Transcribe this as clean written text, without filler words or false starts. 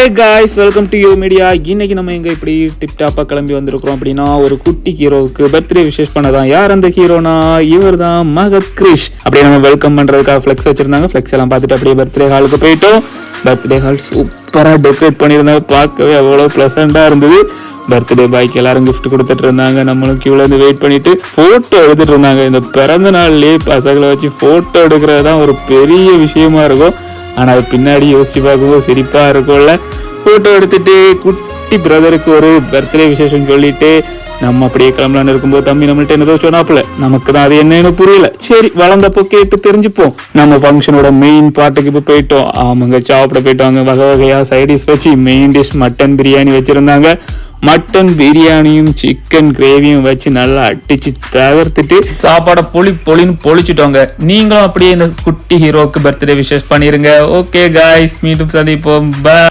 Hey guys, welcome to you media. இன்னைக்கு நம்ம எங்க இப்படி டிப்டாப்பா கிளம்பி வந்திருக்கிறோம் அப்படின்னா, ஒரு குட்டி ஹீரோவுக்கு பர்த்டே விஷஸ் பண்ணதான். யார் அந்த ஹீரோனா? இவர் தான் மகத் கிரிஷ். அப்படியே நம்ம வெல்கம் பண்றதுக்காக ஃபிளெக்ஸ் வச்சிருந்தாங்க. ஃபிளெக்ஸ் எல்லாம் பார்த்துட்டு அப்படியே பர்த்டே ஹாலுக்கு போயிட்டோம். பர்த்டே ஹால் சூப்பரா டெக்கரேட் பண்ணியிருந்தாங்க. பார்க்கவே அவ்வளவு பிளசண்டா இருந்தது. பர்த்டே பாய்க்கு எல்லாரும் கிஃப்ட் கொடுத்துட்டு இருந்தாங்க. நம்மளும் கியூல இருந்து வெயிட் பண்ணிட்டு போட்டோ எடுத்துட்டு இருந்தாங்க. இந்த பிறந்த நாள்லயே பசங்களை வச்சு போட்டோ எடுக்கிறது தான் ஒரு பெரிய விஷயமா இருக்கும். ஆனா அது பின்னாடி யோசிச்சு பார்க்கும்போது சிரிப்பா இருக்கும்ல. போட்டோ எடுத்துட்டு குட்டி பிரதருக்கு ஒரு பர்த்டே விசேஷம் சொல்லிட்டு நம்ம அப்படியே கிளம்பலான்னு இருக்கும்போது தம்பி நம்மள்ட்ட என்னதோ சொன்னாப்புல. நமக்கு தான் அது என்னன்னு புரியல. சரி, வளர்ந்தப்போ கேட்டு தெரிஞ்சுப்போம். நம்ம ஃபங்க்ஷனோட மெயின் பாட்டுக்கு இப்போ போயிட்டோம். ஆமாங்க, சாப்பிட போயிட்டோங்க. வகை வகையா சைடிஷ் வச்சு மெயின் டிஷ் மட்டன் பிரியாணி வச்சிருந்தாங்க. மட்டன் பிரியாணியும் சிக்கன் கிரேவியும் வச்சு நல்லா அடிச்சு தகர்த்துட்டு சாப்பாடை பொலின்னு பொழிச்சிட்டோங்க. நீங்களும் அப்படியே இந்த குட்டி ஹீரோக்கு பர்த்டே விஷஸ் பண்ணிருங்க. ஓகே காய்ஸ், மீண்டும் சந்திப்போம். பை.